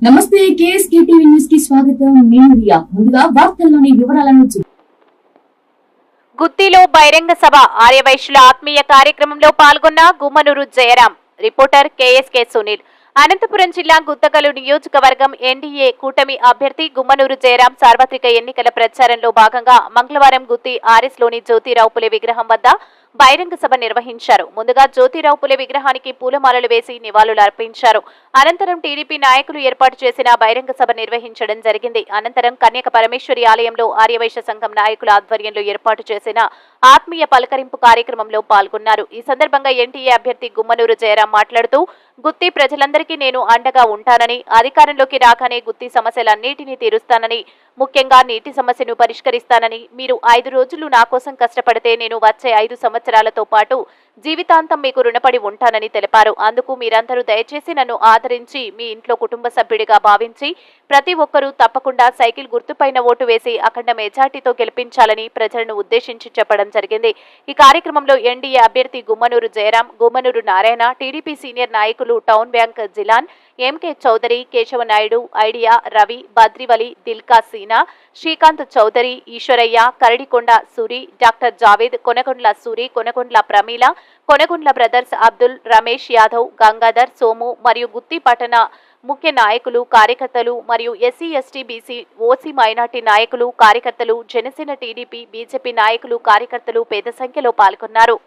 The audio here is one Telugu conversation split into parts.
నమస్తే కేఎస్కే టీవీ న్యూస్ కి స్వాగతం. నేను రియా. ముందుగా వార్తల్లోని వివరాలను గుత్తిలో బహిరంగ సభ ఆర్యవైశ్యుల ఆత్మీయ కార్యక్రమంలో పాల్గొన్న గుమ్మనూరు జయరాం. Reporter KSK Sunil. అనంతపురం జిల్లా గుత్తకలు నియోజకవర్గం ఎన్డీఏ కూటమి అభ్యర్థి గుమ్మనూరు జయరాం సార్వత్రిక ఎన్నికల ప్రచారంలో భాగంగా మంగళవారం గుత్తి ఆర్ఎస్లోని జ్యోతిరావు పులే విగ్రహం వద్ద బహిరంగ సభ నిర్వహించారు. ముందుగా జ్యోతిరావు పులే విగ్రహానికి పూలమాలలు వేసి నివాళులు అర్పించారు. అనంతరం టీడీపీ నాయకులు ఏర్పాటు చేసిన బహిరంగ సభ నిర్వహించడం జరిగింది. అనంతరం కన్యక పరమేశ్వరి ఆలయంలో ఆర్యవైశ్య సంఘం నాయకుల ఆధ్వర్యంలో ఏర్పాటు చేసిన ఆత్మీయ పలకరింపు కార్యక్రమంలో పాల్గొన్నారు. ఈ సందర్భంగా ఎన్టీఏ అభ్యర్థి గుమ్మనూరు జయరాం మాట్లాడుతూ గుత్తి ప్రజలందరికీ నేను అండగా ఉంటానని, అధికారంలోకి రాగానే గుత్తి సమస్యలన్నిటినీ తీరుస్తానని, ముఖ్యంగా నీటి సమస్యను పరిష్కరిస్తానని, మీరు 5 రోజులు నా కోసం కష్టపడితే నేను వచ్చే 5 సంవత్సరాలతో పాటు జీవితాంతం మీకు రుణపడి ఉంటానని తెలిపారు. అందుకు మీరందరూ దయచేసి నన్ను ఆదరించి మీ ఇంట్లో కుటుంబ సభ్యుడిగా భావించి ప్రతి ఒక్కరూ తప్పకుండా సైకిల్ గుర్తుపైన ఓటు వేసి అఖండ మెజార్టీతో గెలిపించాలని ప్రజలను ఉద్దేశించి చెప్పడం జరిగింది. ఈ కార్యక్రమంలో ఎన్డీఏ అభ్యర్థి గుమ్మనూరు జయరాం, గుమ్మనూరు నారాయణ, టీడీపీ సీనియర్ నాయకులు town bank Jilan, MK Chowdary, Keshava Naidu, idea, Ravi, Badrivali, Dilka Seena, Srikanth Chowdary, Eshwaraiah, Karadikonda Suri, doctor Javed, Konagondla Suri, Konagondla Prameela, Konagondla brothers Abdul, Ramesh Yadav, Gangadhar, Somu మరియు గుత్తి పట్టణ ముఖ్య నాయకులు, కార్యకర్తలు మరియు SC, ST, BC, OC minority నాయకులు, కార్యకర్తలు, జనసేన, టీడీపీ, బీజేపీ నాయకులు, కార్యకర్తలు పెద్ద సంఖ్యలో పాల్గొన్నారు.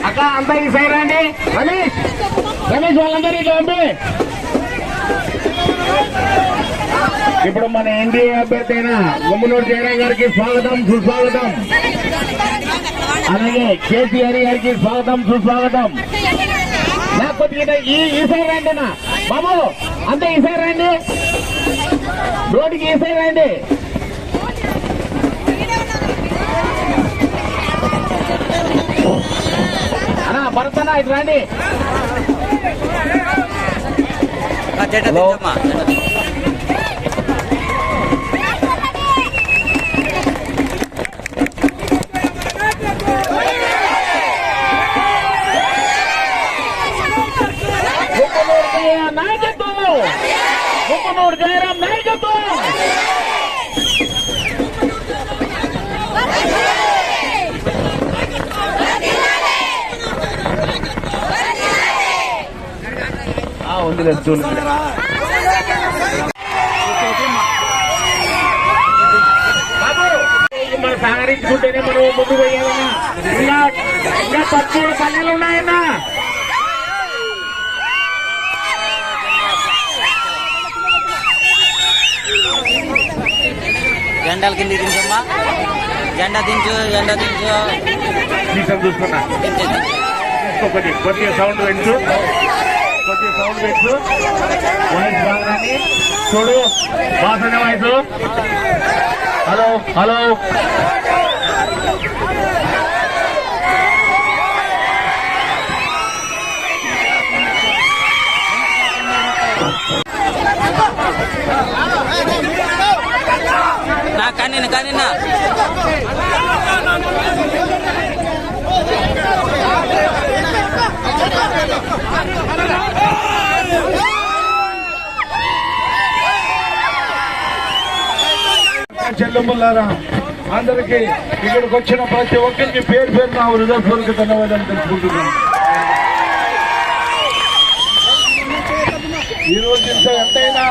అక్క అంతా ఈ సైడ్ రండి. రమేష్ వాళ్ళందరూ ఇట్లా పంపి. ఇప్పుడు మన ఎన్డీఏ అభ్యర్థి అయిన గుమ్మనూరు జయరాం గారికి స్వాగతం, సుస్వాగతం. అలాగే కేసీఆర్ గారికి స్వాగతం, సుస్వాగతం. లేకపోతే ఈ సైడ్ రండి నా బాబు, అంతా ఈ సైడ్ రండి, రోడ్డుకి ఈ సైడ్ రండి. అన్నా భరతనా ఇటు రండి. నాయకత్వం, గుమ్మనూరు జయరాం నాయకత్వం. ఉంది లేదు మనం సహకరించుకుంటేనే మనం ముందుకు పోయాలన్నా. ఇంకా 13 పల్లెలు ఉన్నాయన్నా. జెండాల కింద దించమ్మా, జెండా దించు, జెండా దించు. చూస్తున్నా కొద్దిగా సౌండ్ పెంచు. కొద్దిగా సౌండ్ పెట్టు, వాయిస్ బాగానే చూడు, బాగుంది వాయిస్. హలో హలో నా కనినా చెల్లెమ్మలారా, అందరికి ఇక్కడికి వచ్చిన ప్రతి ఒక్కరికి పేరు పేరు నా హృదయపూర్వక ధన్యవాదాలు తెలుసుకుంటున్నాను. ఈ రోజు ఇంత ఎంతైనా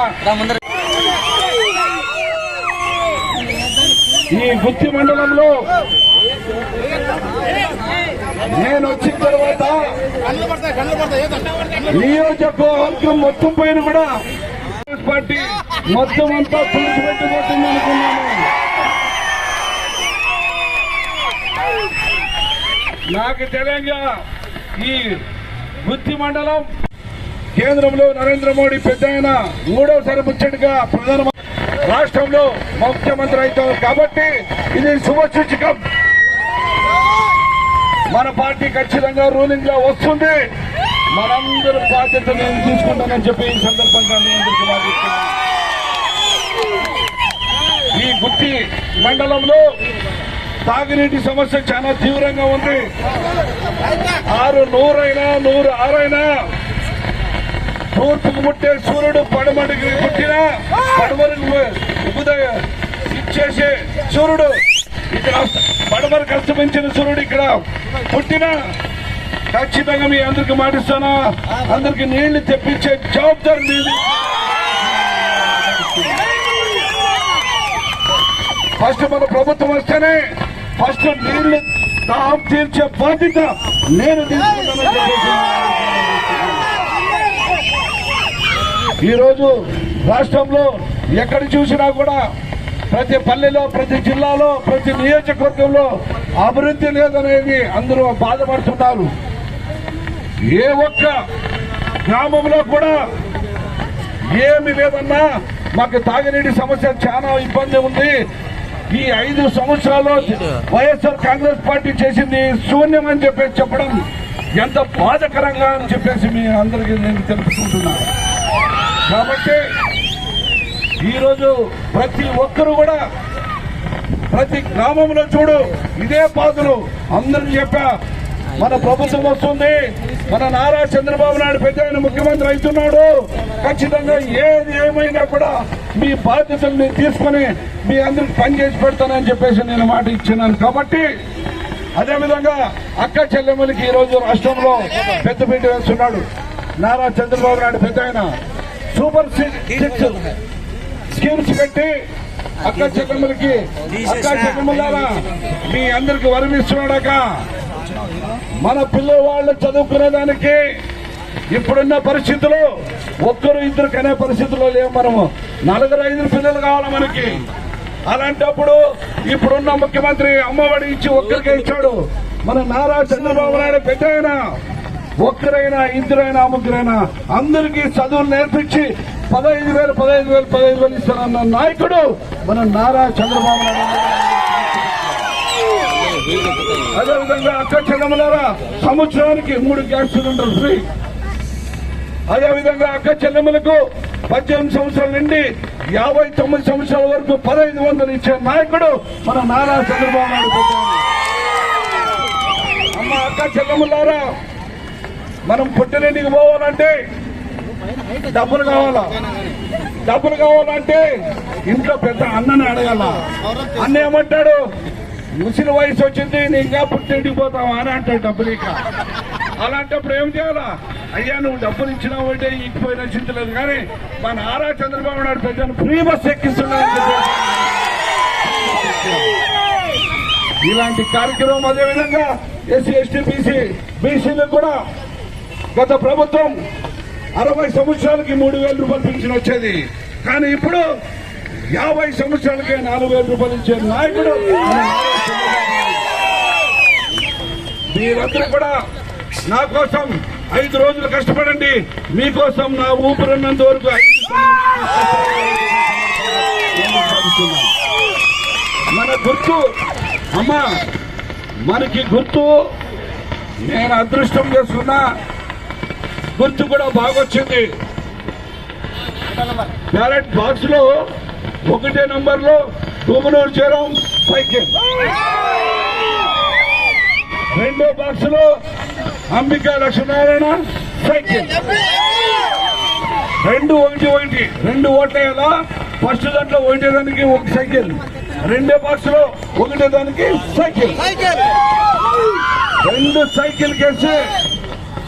ఈ గుత్తి మండలంలో నేను వచ్చిన తర్వాత నియోజకవర్గం మొత్తం పైన కూడా పార్టీ మొత్తం అంతా తుడిచిపెట్టుకోతుంది అనుకున్నాను. నాకు తెలియగా ఈ గుత్తి మండలం కేంద్రంలో నరేంద్ర మోడీ పెద్ద ఆయన మూడవసారి ముచ్చటగా ప్రధానమంత్రి రాష్ట్రంలో ముఖ్యమంత్రి అవుతారు కాబట్టి ఇది శుభసూచకం. మన పార్టీ ఖచ్చితంగా రూలింగ్ లో వస్తుంది. మనందరూ బాధ్యత నేను తీసుకుంటానని చెప్పి ఈ సందర్భంగా మీ అందరికీ వాదిస్తున్నాను. ఈ గుత్తి మండలంలో తాగునీటి సమస్య చాలా తీవ్రంగా ఉంది. 100 తూర్పుకు ముట్టే సూర్యుడు పడమటికి పుట్టిన పడమరకు ఉదయ ఇచ్చేసే సూర్యుడు ఇక్కడ పడమరకు అస్తమించిన సూర్యుడు ఇక్కడ పుట్టిన ఖచ్చితంగా మీ అందరికి మాటిస్తానా, అందరికి నీళ్లు తెప్పించే జవాబాదారి నీళ్ళు. ఫస్ట్ మన ప్రభుత్వం వస్తేనే ఫస్ట్ నీళ్లు దాహం తీర్చే బాధ్యత నేను తీసుకుంటానని. ఈరోజు రాష్ట్రంలో ఎక్కడ చూసినా కూడా ప్రతి పల్లెలో, ప్రతి జిల్లాలో, ప్రతి నియోజకవర్గంలో అభివృద్ధి లేదనేది అందరూ బాధపడుతున్నారు. ఏ ఒక్క గ్రామంలో కూడా ఏమి లేదన్నా మాకు తాగునీటి సమస్య చాలా ఇబ్బంది ఉంది. ఈ 5 సంవత్సరాల్లో వైఎస్ఆర్ కాంగ్రెస్ పార్టీ చేసింది శూన్యం అని చెప్పేసి చెప్పడం ఎంత బాధకరంగా అని చెప్పేసి మీ అందరికీ నేను తెలుసుకుంటున్నా. కాబట్టి ఈరోజు ప్రతి ఒక్కరు కూడా ప్రతి గ్రామంలో చూడు ఇదే బాధలు అందరికి చెప్పా. మన ప్రభుత్వం వస్తుంది, మన నారా చంద్రబాబు నాయుడు పెద్ద ఆయన ముఖ్యమంత్రి అవుతున్నాడు. ఖచ్చితంగా ఏది ఏమైనా కూడా మీ బాధ్యతలు నేను తీసుకొని మీ అందరికి పనిచేసి పెడతానని చెప్పేసి నేను మాట ఇచ్చినాను. కాబట్టి అదేవిధంగా అక్క చెల్లెమ్మలకి ఈరోజు రాష్ట్రంలో పెద్దపీట వేస్తున్నాడు నారా చంద్రబాబు నాయుడు పెద్ద ఆయన. సూపర్ 6 స్కీమ్స్ పెట్టి అక్క చెల్లెమ్మలారా మీ అందరికి వరమిస్తున్నాడాక మన పిల్లవాళ్ళు చదువుకునేదానికి ఇప్పుడున్న పరిస్థితులు 1-2 కనే పరిస్థితుల్లో లేవు. మనము 4-5 పిల్లలు కావాలి మనకి. అలాంటప్పుడు ఇప్పుడున్న ముఖ్యమంత్రి అమ్మఒడి ఇచ్చి ఒక్కరికే ఇచ్చాడు. మన నారా చంద్రబాబు నాయుడు పెద్ద అయినా ఒక్కరైనా 2 ముగ్గురైనా అందరికీ చదువులు నేర్పించి 15,000 ఇస్తానన్న నాయకుడు మన నారా చంద్రబాబు నాయుడు. అదేవిధంగా అక్క చెల్లెమ్మలారా సంవత్సరానికి 3 గ్యాస్ సిలిండర్లు ఫ్రీ. అదేవిధంగా అక్క చెల్లెమ్మలకు 18 సంవత్సరాల నుండి 59 సంవత్సరాల వరకు 1,500 ఇచ్చే నాయకుడు మన నారా చంద్రబాబు నాయుడు. అమ్మ అక్క చెల్లెమ్మలారా, మనం పుట్టినింటికి పోవాలంటే డబ్బులు కావాలంటే ఇంట్లో పెద్ద అన్నని అడగాల. అన్న ఏమంటాడు, ముసలి వయసు వచ్చింది నీ ఇంకా పుట్టింటికి పోతావా అని అంటాడు డబ్బులు. ఇక అలాంటప్పుడు ఏం చేయాలా? అయ్యా నువ్వు డబ్బులు ఇచ్చినావు అంటే ఇకపోయినా చింతలేదు, కానీ మా నారా చంద్రబాబు నాయుడు పెద్దను ఫ్రీ బస్ ఎక్కిస్తున్నాడు. ఇలాంటి కార్యక్రమం అదేవిధంగా ఎస్సీ ఎస్టీ బీసీలకు కూడా గత ప్రభుత్వం 60 సంవత్సరాలకి 3,000 రూపాయలు పెన్షన్ వచ్చేది, కానీ ఇప్పుడు 50 సంవత్సరాలకే 4,000 రూపాయలు ఇచ్చే నాయకుడు. మీరందరూ కూడా నా కోసం 5 రోజులు కష్టపడండి. మీకోసం నా ఊపిరిన్నంత వరకు 5 మన గుర్తు అమ్మా, మనకి గుర్తు నేను అదృష్టం చేసుకున్నా గుర్తు కూడా బాగొచ్చింది. బ్యాలెట్ బాక్స్ లో 1 నంబర్లో గుమ్మనూరు చేరం సైకిల్, 2 బాక్స్ లో అంబికా లక్ష్మీనారాయణ సైకిల్. 2 ఓట్లు వేయాలా. ఫస్ట్ దాంట్లో 1 దానికి 1 సైకిల్, 2 బాక్స్ లో 1 దానికి సైకిల్. 2 సైకిల్ కేసి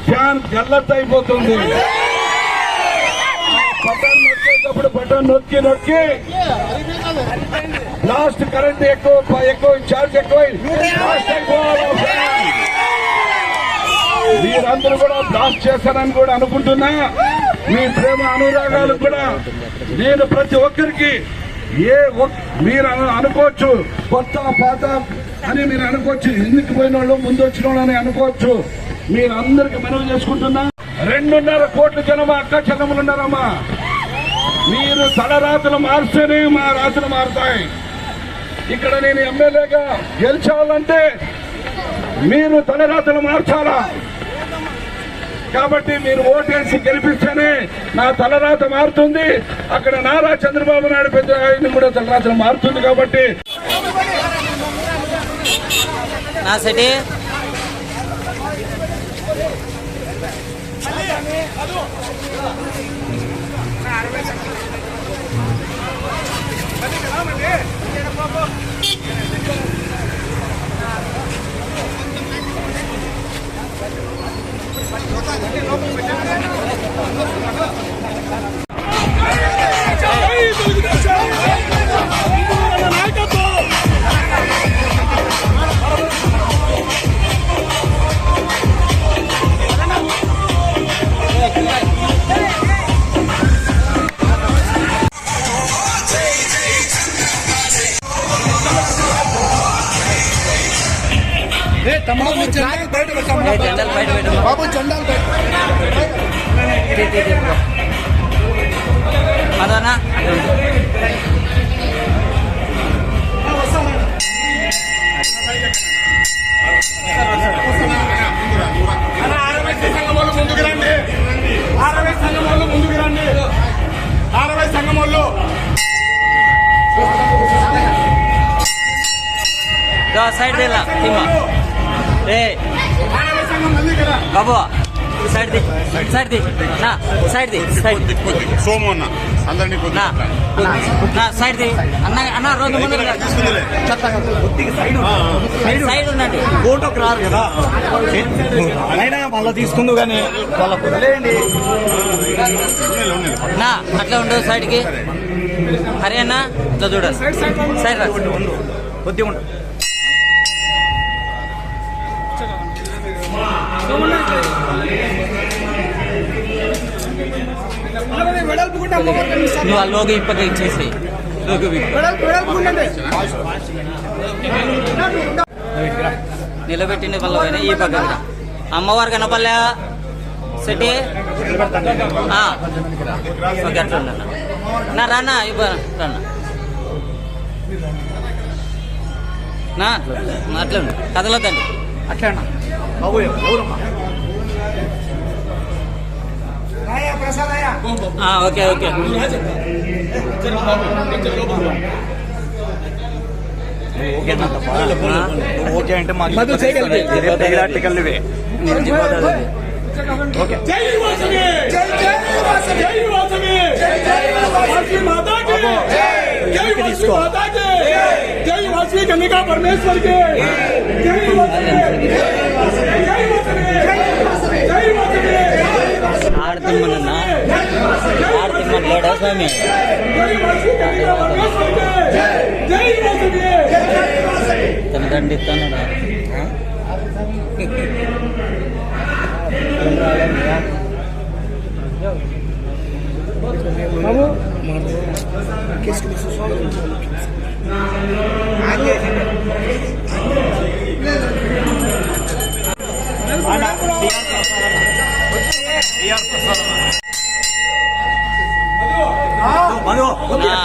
ఫ్యాన్ గల్లత్ అయిపోతుంది. బటన్ నొక్కేటప్పుడు బటన్ నొక్కి లాస్ట్ కరెంట్ ఎక్కువ ఛార్జ్ ఎక్కువ మీరందరూ కూడా బ్లాస్ట్ చేస్తారని కూడా అనుకుంటున్నా. మీ ప్రేమ అనురాగాలు కూడా నేను ప్రతి ఒక్కరికి మీరు అనుకోవచ్చు, కొత్త పాత అని మీరు అనుకోవచ్చు, ఎందుకు పోయిన వాళ్ళు ముందు వచ్చిన వాళ్ళు అని అనుకోవచ్చు. మీరందరికి మనవి చేసుకుంటున్నా. 2.5 కోట్ల జనమా అక్క చెల్లెములు ఉన్నారమ్మా. మీరు తలరాతలు మార్స్తేనే మా రాతలు మారుతాయి. ఇక్కడ నేను ఎమ్మెల్యేగా గెలిచాలంటే మీరు తలరాతలు మార్చాలా. కాబట్టి మీరు ఓటేసి గెలిపిస్తేనే నా తలరాత మారుతుంది. అక్కడ నారా చంద్రబాబు నాయుడు పెద్ద ఆయన కూడా తలరాతలు మారుతుంది. కాబట్టి నా సిటీ జెండాలు బయట పెట్టు బాబు, జెండాలు అదనా. సైడ్ దిలా ఏ బాబు సైడ్ ది నా సైడ్ ది సోము అన్న అందరినీ నా సైడ్ ది అన్న రోజు ముందు సైడ్ ఉండండి. ఫోటోకి రారు కదా అయినా మళ్ళీ తీసుకుందు కానీ వాళ్ళకు వదిలేయండి. నా అట్లా ఉండు సైడ్కి. హరి అన్న ఇట్లా చూడాలి సైడ్ రా కొద్దిగా ఉండు. నువ్వు ఆ లోగు ఇప్పగా ఇచ్చేసి నిలబెట్టింది వల్ల పోయినా ఈ పక్కన అమ్మవారు కనపల్లె సిటీ ఓకే అట్లా ఉన్నా నా రానా రానా నా అట్లా ఉండు కదలొద్దండి. అట్లా బాబు ఎవరమ్మా ఓకే ఓకే ఓకే అంటే మాకు టికెళ్ళివే ఓకే. తీసుకో కన్నికా పరమేశ్వర్ కి ఆడుతున్నా లేడా స్వామి తన దండిస్తాను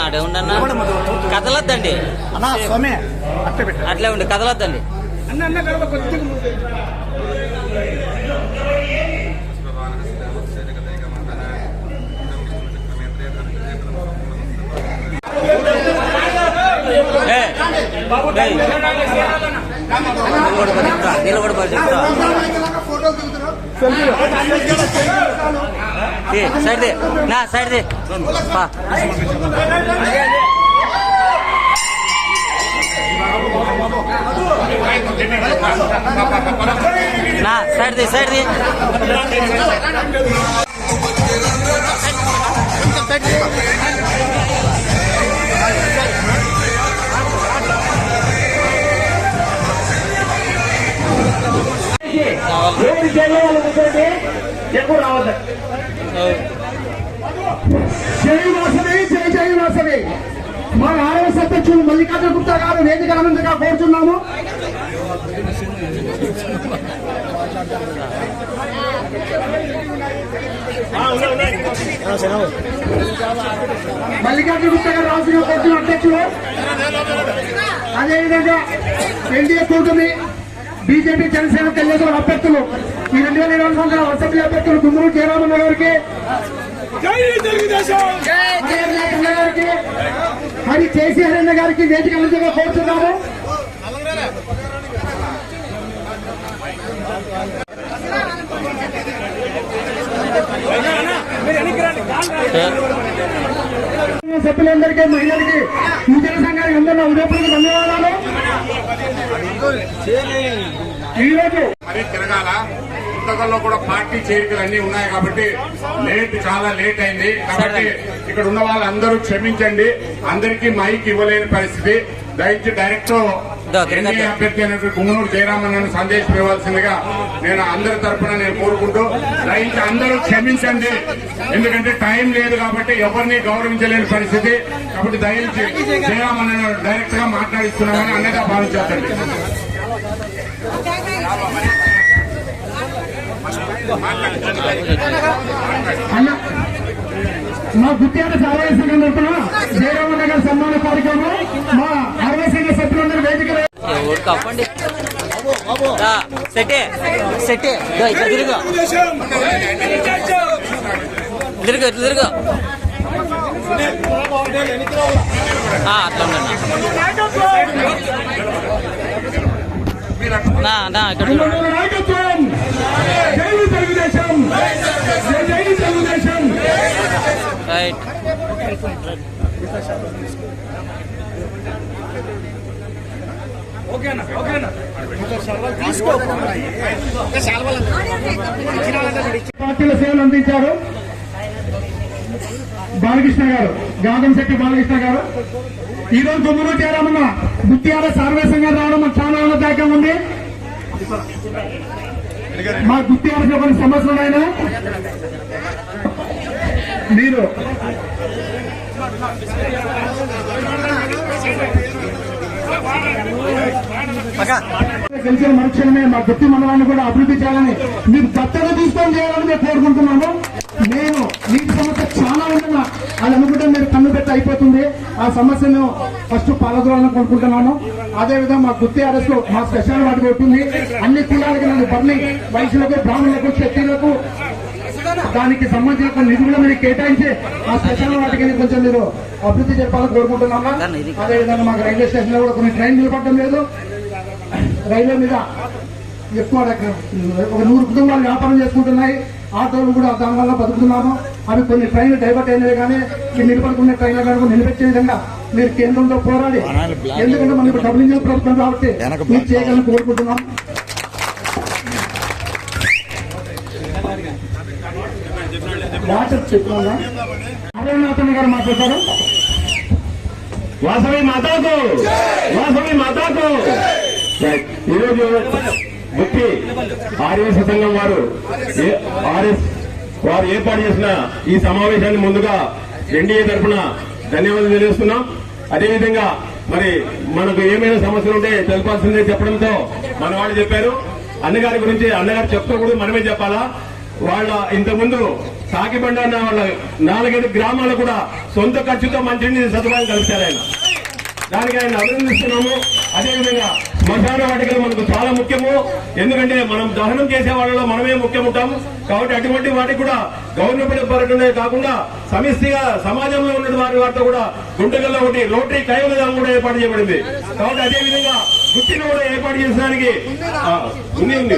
అడే ఉండన్నా కదలొద్దండి అట్లే ఉండి కదలొద్దండి. నిలబడి సైడ్ దే నా సైడ్ దే నా సైడ్ దే సైడ్ దే ఎక్కువ రావద్దు. జై వాసవి మా ఆర్ఎస్ అధ్యక్షుడు మల్లికార్జున గుప్తా గారు వేదిక ఆనందంగా కోరుతున్నాము. మల్లికార్జున గుప్తా గారు రాసిన కోరుతున్న అధ్యక్షుడు, అదేవిధంగా ఎన్డీఏ కూటమి బీజేపీ జనసేన తెలుగుదేశం అభ్యర్థులు ఈ 2020 సంవత్సరం అసెంబ్లీ అభ్యర్థులు గుమ్మూరు జయరామన్న గారికి మరి కేసీఆర్ అన్న గారికి వేదిక ముందుగా కోరుతున్నాము. సభ్యులందరికీ మహిళలకి యువజన సంఘానికి అందరూ ఉదయపూర్వక ధన్యవాదాలు. ఈరోజు మరీ తిరగాల పుస్తకంలో కూడా పార్టీ చేరికలు అన్ని ఉన్నాయి కాబట్టి చాలా లేట్ అయింది. కాబట్టి ఇక్కడ ఉన్న వాళ్ళందరూ క్షమించండి. అందరికీ మైక్ ఇవ్వలేని పరిస్థితి. దయచేసి డైరెక్ట్ ఎన్డీఏ అభ్యర్థి అయినటువంటి గుమ్మనూరు జయరామన్నను సందేశం ఇవ్వాల్సిందిగా నేను అందరి తరఫున నేను కోరుకుంటూ, దయచేసి అందరూ క్షమించండి. ఎందుకంటే టైం లేదు కాబట్టి ఎవరిని గౌరవించలేని పరిస్థితి. కాబట్టి దయచేసి జయరామన్నను డైరెక్ట్ గా మాట్లాడిస్తున్నామని అన్నగా భావించండి. అన్న మా గుత్యాల సారయ్య సంఘం తరఫున జయరామన్న గారి సన్మాన కార్యక్రమం మా 60 సంఘ సభ్యులందరూ వేదిక కప్పండి సెట్టే సెట్టే తిరుగు తిరుగు తిరుగు అట్లా నాయకత్వం. జై తెలుగుదేశం, జై తెలుగుదేశం. రైట్ పార్టీల సేవలు అందించారు బాలకృష్ణ గారు, గాదంశెట్టి బాలకృష్ణ గారు. ఈ రోజు గుమ్మూరు జయరామన్న గుత్యాల సార్వేశంగా రావడం మాకు చాలా ఆనందదాయకంగా ఉంది. మా గుత్యాలకు కొన్ని సమస్యలు ఉన్నాయన మీరు గెలిచిన మరుక్షణమే మా గుత్తి మండలాన్ని కూడా అభివృద్ధి చేయాలని మీరు దత్తత తీసుకొని చేయాలని మేము కోరుకుంటున్నాము. నేను నీటి సమస్య చాలా ఉందన్నా అది అనుకుంటే మీరు కన్ను పెట్టి అయిపోతుంది. ఆ సమస్యను ఫస్ట్ పాలదూరాలను కోరుకుంటున్నాను. అదేవిధంగా మా గుత్తి అరెస్ట్ మా స్పెషల్ వాటికి ఉంటుంది. అన్ని కులాలకి నన్ను బర్ని వైశ్యులకు, బ్రాహ్మణులకు, క్షత్రియులకు దానికి సంబంధించిన నిధులు మీరు కేటాయించి ఆ స్పెషల్ వాటికి కొంచెం మీరు అభివృద్ధి జరపాలని కోరుకుంటున్నాము. అదేవిధంగా మాకు రైల్వే స్టేషన్ లో కూడా కొన్ని ట్రైన్ నిలబడటం లేదు. రైల్వే మీద ఎక్కువ ఒక 100 కుటుంబాలు వ్యాపారం చేసుకుంటున్నాయి. ఆటోలు కూడా దానివల్ల బతుకుతున్నాము. అవి కొన్ని ట్రైన్లు డైవర్ట్ అయినవి కానీ నిలబడుకునే ట్రైన్లు కానీ నిలబెట్టే విధంగా మీరు కేంద్రంలో పోరాడి, ఎందుకంటే మనం ఇప్పుడు డబ్బులు ఇంజన్ ప్రభుత్వం కాబట్టి మీరు చేయగలని కోరుకుంటున్నాం. చెప్తున్నా అరేనాథన్ గారు మాట్లాడతారు. వాసవి మాతాకు, వాసవి మాతాకు. ఈరోజు గుత్తి ఆర్ఎస్ సంఘం వారు ఏర్పాటు చేసిన ఈ సమావేశాన్ని ముందుగా ఎన్డీఏ తరఫున ధన్యవాదాలు తెలియజేస్తున్నాం. అదేవిధంగా మరి మనకు ఏమైనా సమస్యలు ఉంటే తెలపాల్సిందే చెప్పడంతో మన వాళ్ళు చెప్పారు. అన్నగారి గురించి అన్నగారు చెప్తూ మనమే చెప్పాలా. వాళ్ళ ఇంతకుముందు సాకిబండ అన్న వాళ్ళ 4-5 గ్రామాలు కూడా సొంత ఖర్చుతో మంచినీటి సదుపాయం కల్పించారు ఆయన. దానికి ఆయన అభినందిస్తున్నాము. అదేవిధంగా శ్మశాన వాటికలు మనకు చాలా ముఖ్యము. ఎందుకంటే మనం దహనం చేసే వాళ్ళలో మనమే ముఖ్యం ఉంటాం. కాబట్టి అటువంటి వాటికి కూడా గవర్నమెంట్ పరంగానే కాకుండా సమిష్టిగా సమాజంలో ఉన్న వారితో కూడా గుంటకల్లో ఒకటి రోటరీ కైవలయం కూడా ఏర్పాటు చేయబడింది. కాబట్టి అదే విధంగా గుర్తిని కూడా ఏర్పాటు చేసడానికి ఉంది.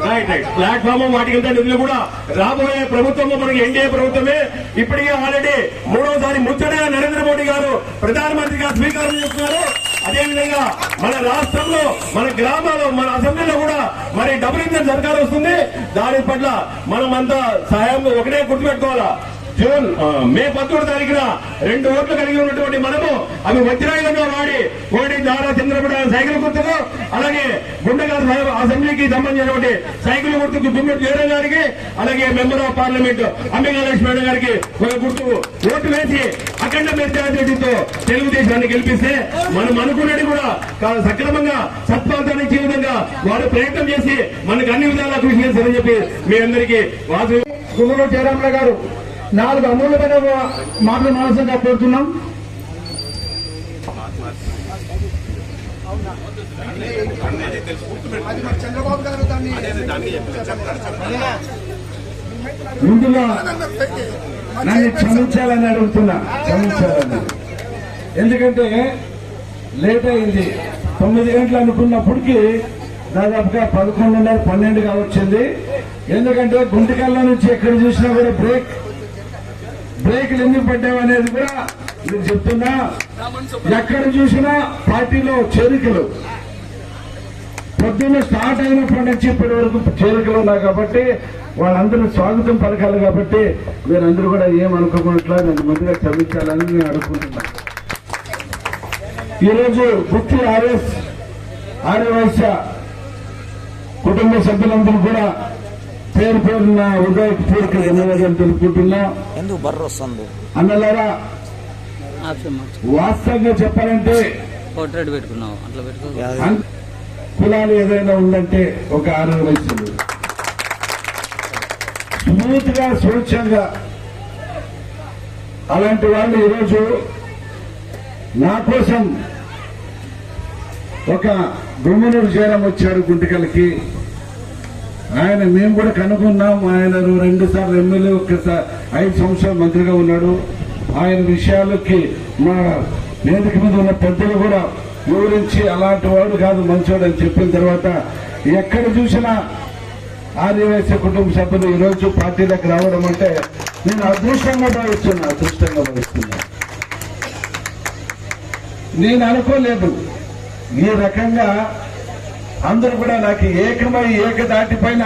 రైట్ ప్లాట్ఫామ్ వాటికంతా నిధులు కూడా రాబోయే ప్రభుత్వము మనకి ఎన్డీఏ ప్రభుత్వమే. ఇప్పటికే ఆల్రెడీ 3వసారి ముచ్చటగా నరేంద్ర మోడీ గారు ప్రధానమంత్రిగా స్వీకారం చేస్తున్నారు. అదేవిధంగా మన రాష్ట్రంలో, మన గ్రామాల్లో, మన అసెంబ్లీలో కూడా మరి డబుల్ ఇంజన్ సర్కార్ వస్తుంది. దాని పట్ల మనం అంతా సహాయం ఒకటే గుర్తుపెట్టుకోవాలా. మే 11వ తారీఖున 2 ఓట్లు కలిగి ఉన్నటువంటి మనము అవి వజ్రాయుధంగా వాడి ఒకటి దారా చంద్రపడ సైకిల్ గుర్తుకు, అలాగే గుండెగా అసెంబ్లీకి సంబంధించినటువంటి సైకిల్ గుర్తుకు దుమ్మెట్టు జయరాం గారికి, అలాగే member of parliament Ambika Lakshman గారికి ఒక గుర్తుకు ఓటు వేసి అఖండ మెజారిటీతో తెలుగుదేశాన్ని గెలిపిస్తే మనం అనుకున్నది కూడా సక్రమంగా సత్ఫలితాన్ని ఇచ్చే విధంగా వారు ప్రయత్నం చేసి మనకు అన్ని విధాలా కృషి చేస్తారని చెప్పి మీ అందరికీ వాసు గుమ్మనూరు జయరామరావు గారు 4 అమూల్యమైన మాటలు మనసుగా కోరుతున్నాం. ముందుగా నన్ను క్షమించాలని అడుగుతున్నా, క్షమించాలని. ఎందుకంటే లేట్ అయింది. 9 గంటలు అనుకున్నప్పటికీ దాదాపుగా 11:30, 12 వచ్చింది. ఎందుకంటే గుంటకల్లో నుంచి ఎక్కడ చూసినా కూడా బ్రేకులు ఎందుకు పడ్డావు అనేది కూడా మీరు చెప్తున్నా. ఎక్కడ చూసినా పార్టీలో చేరికలు, పొద్దున్న స్టార్ట్ అయినప్పటి నుంచి ఇప్పటి వరకు చేరికలు ఉన్నాయి. కాబట్టి వాళ్ళందరూ స్వాగతం పలకాలి. కాబట్టి మీరందరూ కూడా ఏమనుకోకుండా నన్ను ముందుగా క్షమించాలని నేను అడుగుకుంటున్నా. ఈరోజు గుత్తి ఆర్యవైశ్య కుటుంబ సభ్యులందరూ కూడా పేరు పేరున ఉదయపూర్వక ధన్యవాదాలు తెలుపుకుంటున్నా. ఎందుకు బర్ర వస్తుంది అన్నలారా, వాస్తవంగా చెప్పాలంటే పోర్ట్రేట్ పెట్టుకున్నావు అట్లా పెట్టుకో. కులాలు ఏదైనా ఉందంటే ఒక 6 వయసులు స్మూత్ గా స్వచ్ఛంగా అలాంటి వాళ్ళు ఈరోజు నా కోసం ఒక గుమ్మనూరు జయరాం వచ్చాడు గుంటకల్కి. ఆయన మేము కూడా కనుక్కున్నాం. ఆయన 2 సార్లు ఎమ్మెల్యే, 5 సంవత్సరాలు మంత్రిగా ఉన్నాడు. ఆయన విషయాలకి మా వేదిక మీద ఉన్న పెద్దలు కూడా వివరించి అలాంటి వాడు కాదు, మంచోడు అని చెప్పిన తర్వాత ఎక్కడ చూసినా ఆదివాసీ కుటుంబ సభ్యులు ఈరోజు పార్టీలకు రావడం అంటే నేను అదృష్టంగా భావిస్తున్నా. నేను అనుకోలేదు ఈ రకంగా అందరూ కూడా నాకు ఏకమై ఏకదాటిపైన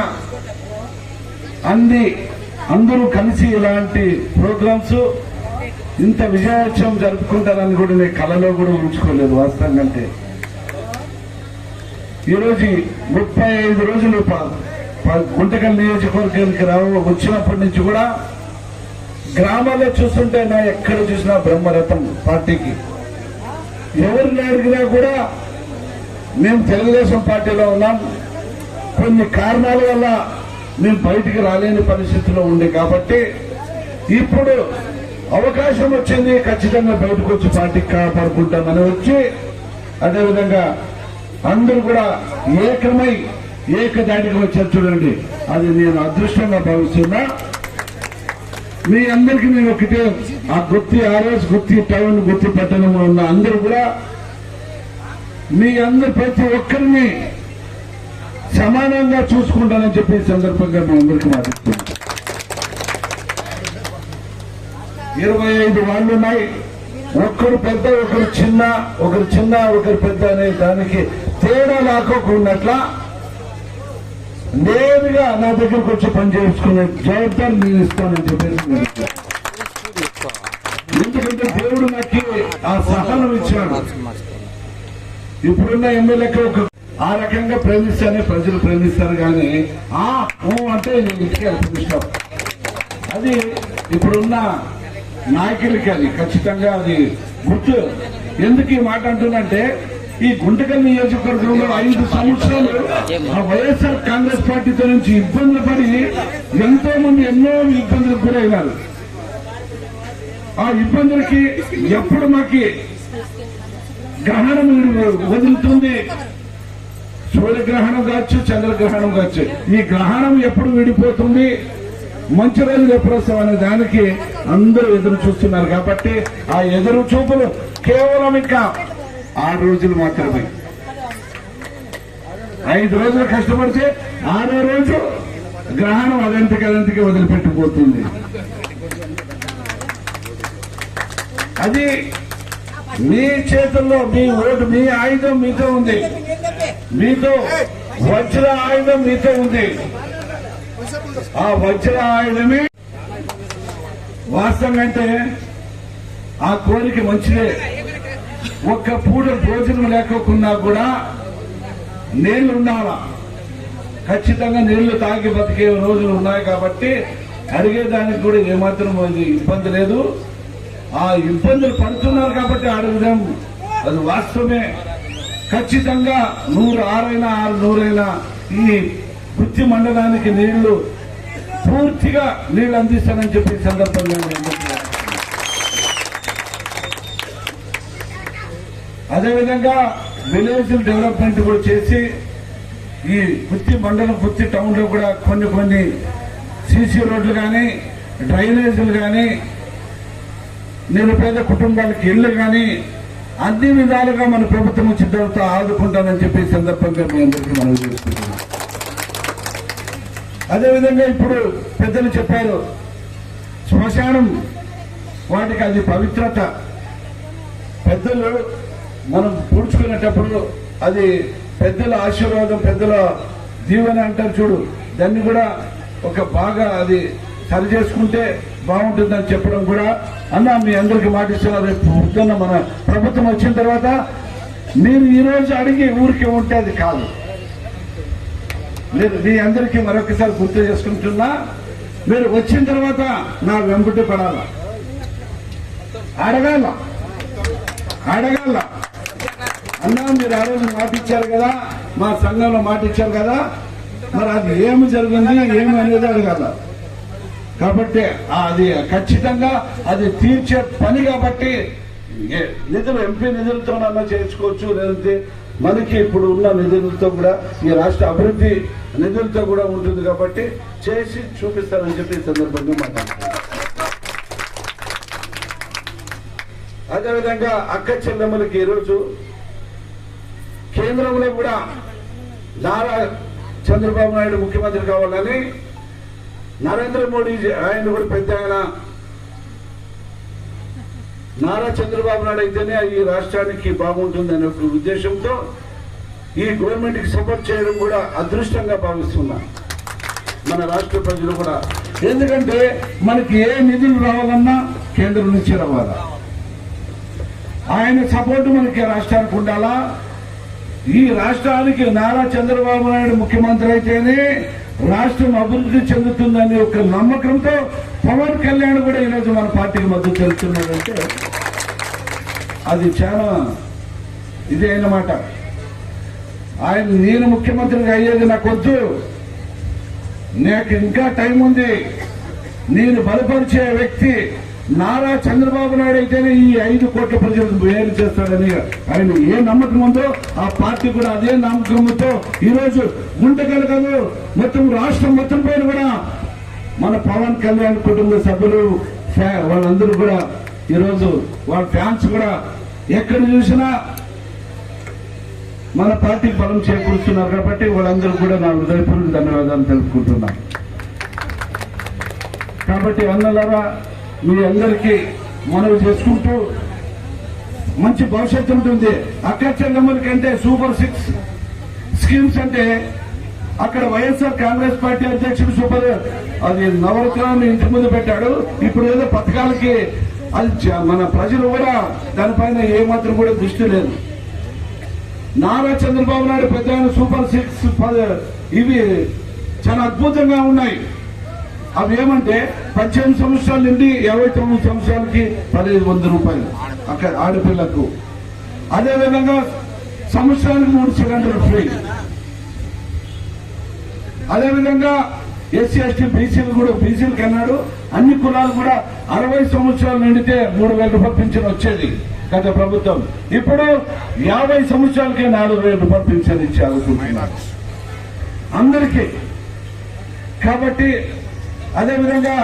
అందరూ కలిసి ఇలాంటి ప్రోగ్రామ్స్ ఇంత విజయోత్సవం జరుపుకుంటారని కూడా నేను కళలో కూడా ఉంచుకోలేదు. వాస్తవంగా అంటే ఈరోజు 35 రోజులు గుంటకల్ నియోజకవర్గానికి వచ్చినప్పటి నుంచి కూడా గ్రామాల్లో చూస్తుంటే నా ఎక్కడ చూసినా బ్రహ్మరథం పార్టీకి. ఎవరిని అడిగినా కూడా మేము తెలుగుదేశం పార్టీలో ఉన్నాం, కొన్ని కారణాల వల్ల మేము బయటికి రాలేని పరిస్థితిలో ఉంది. కాబట్టి ఇప్పుడు అవకాశం వచ్చింది, ఖచ్చితంగా బయటకు వచ్చి పార్టీకి కాపాడుకుంటామని వచ్చి, అదేవిధంగా అందరూ కూడా ఏకమై ఏకదాటికి వచ్చారు చూడండి. అది నేను అదృష్టంగా భావిస్తున్నా. మీ అందరికీ నేను ఒకటే, ఆ గుత్తి ఆర్ఎస్, గుత్తి టౌన్, గుత్తి పట్టణంలో ఉన్న అందరూ కూడా మీ అందరు ప్రతి ఒక్కరిని సమానంగా చూసుకుంటానని చెప్పి ఈ సందర్భంగా మీ అందరికీ మాట్లాడుతున్నాను. 25 వాళ్ళు ఉన్నాయి. ఒక్కరు పెద్ద, ఒకరు చిన్న, ఒకరు పెద్ద అనే దానికి తేడా లాక్కోకున్నట్ల నేరుగా నా దగ్గరకు వచ్చి పని చేసుకునే జవాబారు నేను ఇస్తానని చెప్పేసి, ఎందుకంటే దేవుడు నాకు ఆ సహనం ఇచ్చాడు. ఇప్పుడున్న ఎమ్మెల్యేకి ఆ రకంగా ప్రేమిస్తేనే ప్రజలు ప్రేమిస్తారు. కానీ అంటే నేను ఇంటికి వెళ్తాను. అది ఇప్పుడున్న నాయకులకి అది ఖచ్చితంగా అది గుర్తు. ఎందుకు ఈ మాట అంటున్నంటే, ఈ గుంటకల్ నియోజకవర్గంలో 5 సంవత్సరాలు ఆ వైఎస్ఆర్ కాంగ్రెస్ పార్టీతో నుంచి ఇబ్బందులు పడి ఎంతో మంది ఎన్నో ఇబ్బందులకు గురైనారు. ఆ ఇబ్బందులకి ఎప్పుడు మాకి గ్రహణం వదులుతుంది, సూర్యగ్రహణం కావచ్చు, చంద్రగ్రహణం కావచ్చు. ఈ గ్రహణం ఎప్పుడు విడిపోతుంది, మంచి రోజులు ఎప్పుడు వస్తాం అనే దానికి అందరూ ఎదురు చూస్తున్నారు. కాబట్టి ఆ ఎదురు చూపులు కేవలం ఇంకా 6 రోజులు మాత్రమే. 5 రోజులు కష్టపడితే 6వ రోజు గ్రహణం అదంతకి వదిలిపెట్టిపోతుంది. అది మీ చేతుల్లో, మీ ఓటు, మీ ఆయుధం మీతో ఉంది, మీతో వజ్ర ఆయుధం మీతో ఉంది. ఆ వజ్ర ఆయుధమే వాస్తవంగా అంటే ఆ కోరిక మంచిదే. ఒక్క పూట భోజనం లేకోకున్నా కూడా నీళ్లు ఉండాలా, ఖచ్చితంగా నీళ్లు తాగి బతికే రోజులు ఉన్నాయి. కాబట్టి అడిగేదానికి కూడా ఏమాత్రం ఇబ్బంది లేదు. ఆ ఇబ్బందులు పడుతున్నారు కాబట్టి అడగడం అది వాస్తవమే. ఖచ్చితంగా 100 6 100 ఈ వృత్తి మండలానికి నీళ్లు పూర్తిగా నీళ్లు అందిస్తానని చెప్పి సందర్భంగా అదేవిధంగా విలేజ్ డెవలప్మెంట్ కూడా చేసి ఈ పుత్తి మండలం, పుత్తి టౌన్ లో కూడా కొన్ని సీసీ రోడ్లు కానీ, డ్రైనేజీలు కానీ, నిరుపేద కుటుంబాలకు ఇళ్లు కానీ అన్ని విధాలుగా మన ప్రభుత్వం వచ్చిన తర్వాత ఆదుకుంటానని చెప్పి సందర్భంగా మీ అందరికీ మనం చేసుకుంటున్నాం. అదేవిధంగా ఇప్పుడు పెద్దలు చెప్పారు, శ్మశానం వాటికి అది పవిత్రత. పెద్దలు మనం పూడ్చుకునేటప్పుడు అది పెద్దల ఆశీర్వాదం, పెద్దల దీవెన అంటారు చూడు, దాన్ని కూడా ఒక బాగా అది సరి చేసుకుంటే బాగుంటుందని చెప్పడం కూడా అన్న మీ అందరికి మాటిస్తున్నారు. రేపు పొద్దున్న మన ప్రభుత్వం వచ్చిన తర్వాత మీరు ఈ రోజు అడిగి ఊరికి ఉంటే అది కాదు. మీరు మీ అందరికీ మరొకసారి గుర్తు చేసుకుంటున్నా, మీరు వచ్చిన తర్వాత నా వెంబడి పడాల, అడగాల అన్నా మీరు ఆ రోజు మాట ఇచ్చారు కదా, మా సంఘంలో మాట ఇచ్చారు కదా, మరి అది ఏమి జరిగింది ఏమి అనేది అడగాల. కాబట్టి అది ఖచ్చితంగా అది తీర్చే పని. కాబట్టి నిధులు ఎంపీ నిధులతోనన్నా చేర్చుకోవచ్చు, లేదంటే మనకి ఇప్పుడు ఉన్న నిధులతో కూడా ఈ రాష్ట్ర అభివృద్ధి నిధులతో కూడా ఉంటుంది. కాబట్టి చేసి చూపిస్తారని చెప్పి ఈ సందర్భంగా మాట్లాడుతున్నాను. అదేవిధంగా అక్క చెల్లెమ్మలకి ఈరోజు కేంద్రంలో కూడా నారా చంద్రబాబు నాయుడు ముఖ్యమంత్రి కావాలని నరేంద్ర మోడీ ఆయన కూడా పెద్ద ఆయన, నారా చంద్రబాబు నాయుడు అయితేనే ఈ రాష్ట్రానికి బాగుంటుందనే ఒక ఉద్దేశంతో ఈ గవర్నమెంట్ కి సపోర్ట్ చేయడం కూడా అదృష్టంగా భావిస్తున్నా మన రాష్ట్ర ప్రజలు కూడా. ఎందుకంటే మనకి ఏ నిధులు రావాలన్నా కేంద్రం నుంచి రావాలా, ఆయన సపోర్ట్ మనకి రాష్ట్రానికి ఉండాలా. ఈ రాష్ట్రానికి నారా చంద్రబాబు నాయుడు ముఖ్యమంత్రి అయితేనే రాష్ట్రం అభివృద్ధి చెందుతుందనే ఒక నమ్మకంతో పవన్ కళ్యాణ్ కూడా ఈరోజు మన పార్టీకి మద్దతు తెలుస్తున్నాడంటే అది చాలా ఇదే అన్నమాట. ఆయన నేను ముఖ్యమంత్రిగా అయ్యేది నాకొద్దు, నాకు ఇంకా టైం ఉంది, నేను బలపరిచే వ్యక్తి నారా చంద్రబాబు నాయుడు అయితేనే ఈ 5 కోట్ల ప్రజలకు వేరు చేస్తాడని ఆయన ఏ నమ్మకం ఉందో ఆ పార్టీ కూడా అదే నమ్మకంతో ఈరోజు గుంటకల్ కాదు మొత్తం రాష్ట్రం మొత్తం పైన కూడా మన పవన్ కళ్యాణ్ కుటుంబ సభ్యులు వాళ్ళందరూ కూడా ఈరోజు వాళ్ళ ఫ్యాన్స్ కూడా ఎక్కడ చూసినా మన పార్టీకి బలం చేకూరుస్తున్నారు. కాబట్టి వాళ్ళందరూ కూడా నా హృదయపూర్వక ధన్యవాదాలు తెలుపుకుంటున్నాను. కాబట్టి అన్నలారా మీ అందరికీ మనవి చేసుకుంటూ మంచి భవిష్యత్తు ఉంటుంది. అక్క చెల్లెమ్మల కంటే సూపర్ 6 స్కీమ్స్ అంటే అక్కడ వైఎస్ఆర్ కాంగ్రెస్ పార్టీ అధ్యక్షుడు సూపర్ అది నవరత్నాన్ని ఇంటి ముందు పెట్టాడు. ఇప్పుడు ఏదో పథకాలకి అది మన ప్రజలు కూడా దానిపైన ఏమాత్రం కూడా దృష్టి లేదు. నారా చంద్రబాబు నాయుడు పెద్ద సూపర్ 6 ఇవి చాలా అద్భుతంగా ఉన్నాయి. అవి ఏమంటే 18 సంవత్సరాల నుండి 29 సంవత్సరాలకి 1500 రూపాయలు అక్కడ ఆడపిల్లకు. అదేవిధంగా సంవత్సరానికి 3 సిలిండర్లు ఫ్రీ. అదేవిధంగా ఎస్సీ ఎస్టీ బీసీలు కూడా బీసీలకు అన్నాడు. అన్ని కులాలు కూడా 60 సంవత్సరాలు నిండితే 3000 రూపాయలు పింఛన్ వచ్చేది. గత ప్రభుత్వం. ఇప్పుడు 50 సంవత్సరాలకే 4,000 రూపాయలు పెన్షన్ ఇచ్చి ఆదుకుంటున్నారు అందరికీ. కాబట్టి అదేవిధంగా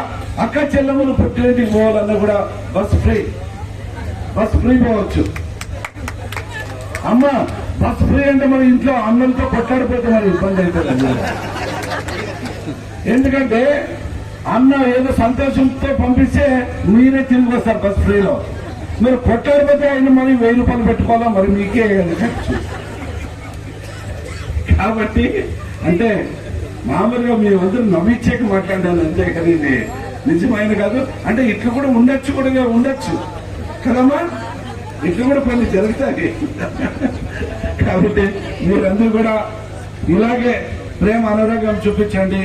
అక్క చెల్లెమ్మలు పుట్టింటికి పోవాలన్నా కూడా బస్ ఫ్రీ పోవచ్చు. అమ్మ బస్ ఫ్రీ అంటే మరి ఇంట్లో అన్నంతో కొట్టాడిపోతే మరి ఇబ్బంది అవుతుంది. ఎందుకంటే అన్న ఏదో సంతోషంతో పంపిస్తే మీరే తిరిగి వస్తారు బస్ ఫ్రీలో. మీరు కొట్టాడిపోతే ఆయన మరి 1000 రూపాయలు పెట్టుకోవాలా, మరి మీకే ఖర్చు. కాబట్టి అంటే మామూలుగా మీ వద్ద నవ్విచ్చేకి మాట్లాడాను అంతే కదా, ఇది నిజమైన కాదు. అంటే ఇట్లా కూడా ఉండొచ్చు కదమ్మా, ఇట్లా కూడా కొన్ని జరుగుతాయి. కాబట్టి మీరందరూ కూడా ఇలాగే ప్రేమ అనురాగం చూపించండి.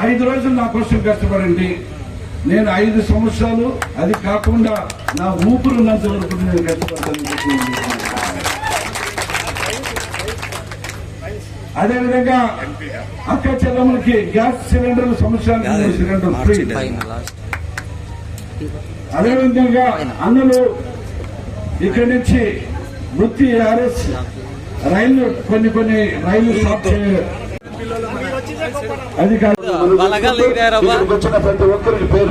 5 రోజులు నా కోసం కష్టపడండి. నేను 5 సంవత్సరాలు అది కాకుండా నా ఊపిరి ఉన్నంత వరకు నేను కష్టపడతాను. అదేవిధంగా అక్క చెల్లెమ్మలకి గ్యాస్ సిలిండర్లు సంవత్సరానికి 3 సిలిండర్లు ఫ్రీ. అదేవిధంగా అన్నలు ఇక్కడి నుంచి వృత్తి ఆర్ఎస్ రైళ్లు కొన్ని రైళ్లు స్టాప్ చేయలేదు. అది కాదు, వచ్చిన ప్రతి ఒక్కరికి పేరు